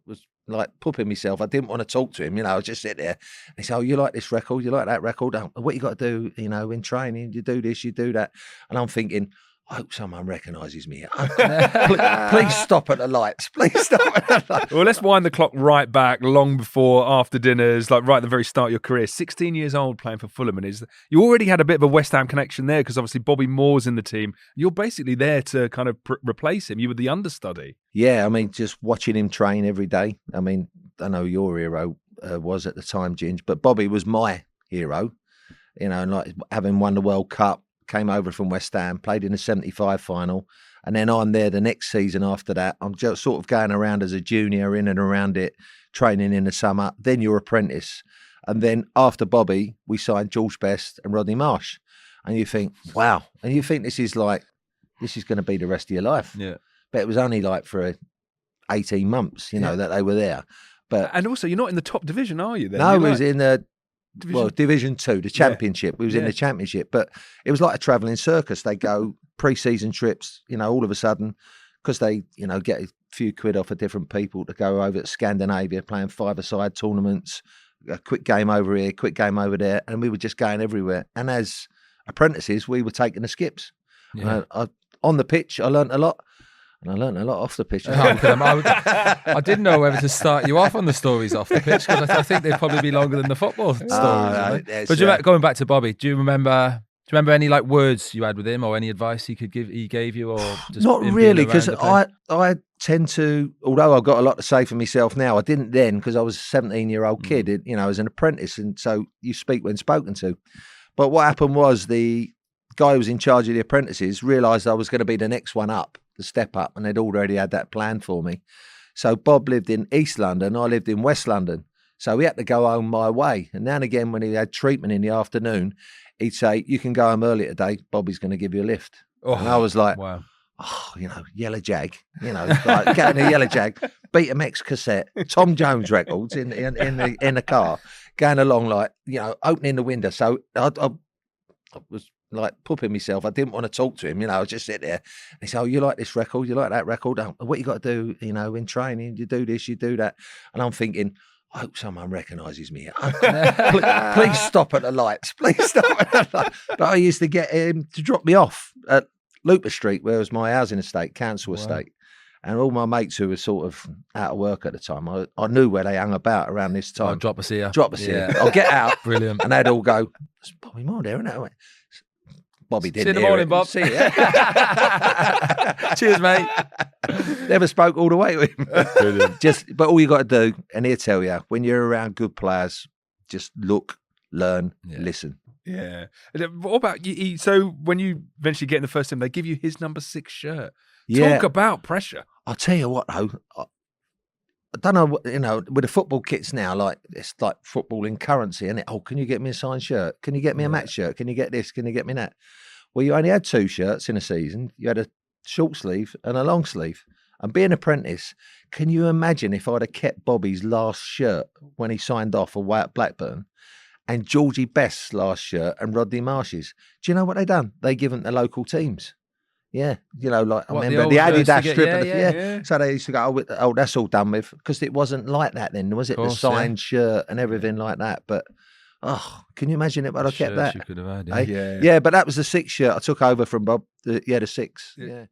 was like pooping myself. I didn't want to talk to him, I was just sit there. And he said, "Oh, you like this record? You like that record? What you got to do, in training? You do this, you do that." And I'm thinking, I hope someone recognises me. Please stop at the lights. Please stop at the lights. Well, let's wind the clock right back, long before after dinners, like right at the very start of your career. 16 years old playing for Fulham. And you already had a bit of a West Ham connection there because obviously Bobby Moore's in the team. You're basically there to kind of replace him. You were the understudy. Yeah, I mean, just watching him train every day. I mean, I know your hero was at the time, Ginge, but Bobby was my hero, and like having won the World Cup. Came over from West Ham, played in the 75 final, and then I'm there the next season after that. I'm just sort of going around as a junior, in and around it, training in the summer, then your apprentice. And then after Bobby, we signed George Best and Rodney Marsh. And you think, wow. And you think this is going to be the rest of your life. Yeah. But it was only like for 18 months, that they were there. And also, you're not in the top division, are you? Then? No, it was in the... Division 2, the Championship. We was in the Championship, but it was like a travelling circus. They go pre-season trips, all of a sudden, because they, get a few quid off of different people to go over to Scandinavia, playing five-a-side tournaments, a quick game over here, quick game over there, and we were just going everywhere. And as apprentices, we were taking the skips. Yeah. On the pitch, I learnt a lot. And I learned a lot off the pitch. I didn't know whether to start you off on the stories off the pitch because I think they'd probably be longer than the football stories. But going back to Bobby, do you remember any like words you had with him or any advice he gave you, or just not really? Because I tend to, although I've got a lot to say for myself now, I didn't then because I was a 17-year-old kid, as an apprentice, and so you speak when spoken to. But what happened was the guy who was in charge of the apprentices realised I was going to be the next one up. The step up, and they'd already had that plan for me. So Bob lived in East London, I lived in West London. So we had to go home my way. And now and again, when he had treatment in the afternoon, he'd say, "You can go home early today, Bobby's going to give you a lift." And I was like, wow. Yellow Jag, like getting a Yellow Jag, Betamax cassette, Tom Jones records in the car, going along like, opening the window. So I was like pooping myself. I didn't want to talk to him, I was just sit there. And he said, "Oh, you like this record? You like that record? What you got to do, in training? You do this, you do that." And I'm thinking, I hope someone recognises me. Please stop at the lights. Please stop at the lights. But I used to get him to drop me off at Looper Street, where was my housing estate, council estate. And all my mates who were sort of out of work at the time, I knew where they hung about around this time. Oh, drop us here. I'll get out. Brilliant. And they'd all go, "There's Bobby Moore there, isn't it?" Bobby didn't. See you in the morning, Bob. See ya. Cheers, mate. Never spoke all the way with him. Brilliant. But all you got to do, and he'll tell you, when you're around good players, just look, learn, listen. Yeah. What about you? So when you eventually get in the first team, they give you his number 6 shirt. Talk about pressure. I'll tell you what, though. I don't know, with the football kits now, like it's like footballing currency, isn't it? Oh, can you get me a signed shirt? Can you get me a match shirt? Can you get this? Can you get me that? Well, you only had 2 shirts in a season. You had a short sleeve and a long sleeve. And being an apprentice, can you imagine if I'd have kept Bobby's last shirt when he signed off away at Blackburn, and Georgie Best's last shirt and Rodney Marsh's? Do you know what they done? They give them to local teams. Yeah, like I remember the Adidas strip. So they used to go, "Oh, that's all done with," because it wasn't like that then, was it? The signed shirt and everything like that. But can you imagine if I'd have kept that? You could have had, yeah, but that was the 6 shirt I took over from Bob. The 6. Yeah.